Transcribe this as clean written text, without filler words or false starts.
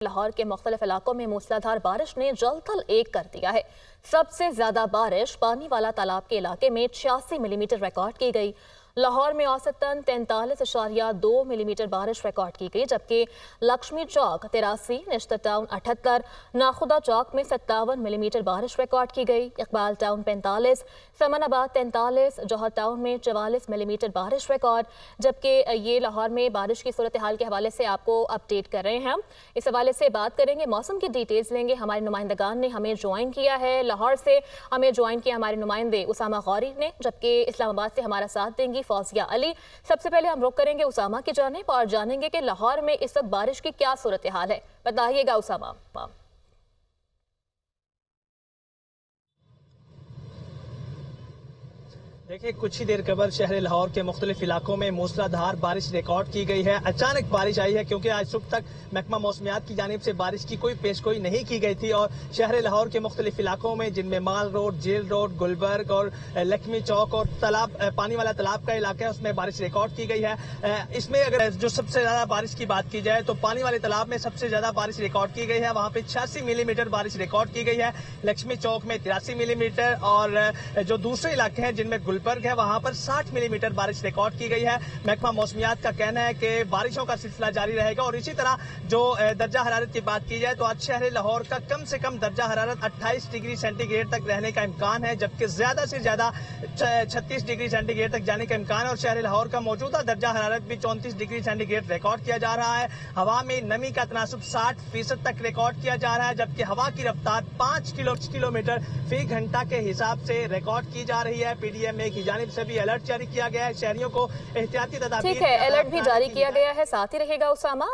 लाहौर के मुख्तलिफ इलाकों में मूसलाधार बारिश ने जल थल एक कर दिया है। सबसे ज्यादा बारिश पानी वाला तालाब के इलाके में 86 मिलीमीटर रिकॉर्ड की गई। लाहौर में औसतन 43.2 मिलीमीटर बारिश रिकॉर्ड की गई, जबकि लक्ष्मी चौक 83, निश्तर टाउन 78, नाखुदा चौक में 57 मिलीमीटर बारिश रिकॉर्ड की गई। इकबाल टाउन 45, समनाबाद 43, जौहर टाउन में 44 मिलीमीटर बारिश रिकॉर्ड। जबकि ये लाहौर में बारिश की सूरत हाल के हवाले से आपको अपडेट कर रहे हैं। हम इस हवाले से बात करेंगे, मौसम की डिटेल्स लेंगे। हमारे नुमाइंदगान ने हमें ज्वाइन किया है। लाहौर से हमें ज्वाइन किया हमारे नुमाइंदे उसामा गौरी ने, जबकि इस्लामाबाद से हमारा साथ देंगी फौजिया अली। सबसे पहले हम रुख करेंगे उसामा की जानिब और जानेंगे कि लाहौर में इस वक्त बारिश की क्या सूरत हाल है। बताइएगा उसामा। देखिए, कुछ ही देर कबल शहर लाहौर के मुख्तलिफ इलाकों में मूसलाधार बारिश रिकॉर्ड की गई है। अचानक बारिश आई है क्योंकि आज सुबह तक महकमा मौसमियात की जानिब से बारिश की कोई पेशगोई नहीं की गई थी और शहर लाहौर के मुख्तलिफ इलाकों में, जिनमें माल रोड, जेल रोड, गुलबर्ग और लक्ष्मी चौक और तालाब, पानी वाला तालाब का इलाका है, उसमें बारिश रिकॉर्ड की गई है। इसमें अगर जो सबसे ज्यादा बारिश की बात की जाए तो पानी वाले तालाब में सबसे ज्यादा बारिश रिकॉर्ड की गई है। वहां पे 86 मिलीमीटर बारिश रिकॉर्ड की गई है। लक्ष्मी चौक में 83 मिलीमीटर और जो दूसरे इलाके हैं जिनमें गुलबर्ग है, वहां पर 60 मिलीमीटर बारिश रिकॉर्ड की गई है। महकमा मौसमियात का कहना है कि बारिशों का सिलसिला जारी रहेगा। और इसी तरह जो दर्जा हरारत की बात की जाए तो आज शहर लाहौर का कम से कम दर्जा हरारत 28 डिग्री सेंटीग्रेड तक रहने का इम्कान है, जबकि ज्यादा से ज्यादा 36 डिग्री सेंटीग्रेड तक जाने का इम्कान है। और शहर लाहौर का मौजूदा दर्जा हरारत भी 34 डिग्री सेंटीग्रेड रिकॉर्ड किया जा रहा है। हवा में नमी का तनासुब 60% तक रिकॉर्ड किया जा रहा है, जबकि हवा की रफ्तार 5 किलोमीटर फी घंटा के हिसाब से रिकॉर्ड की जा रही है। पीडीएमए की जानिब से भी अलर्ट जारी किया गया है। शहरियों को एहतियाती तदाबीर, ठीक है, अलर्ट भी जारी किया गया है। साथ ही रहेगा उसामा।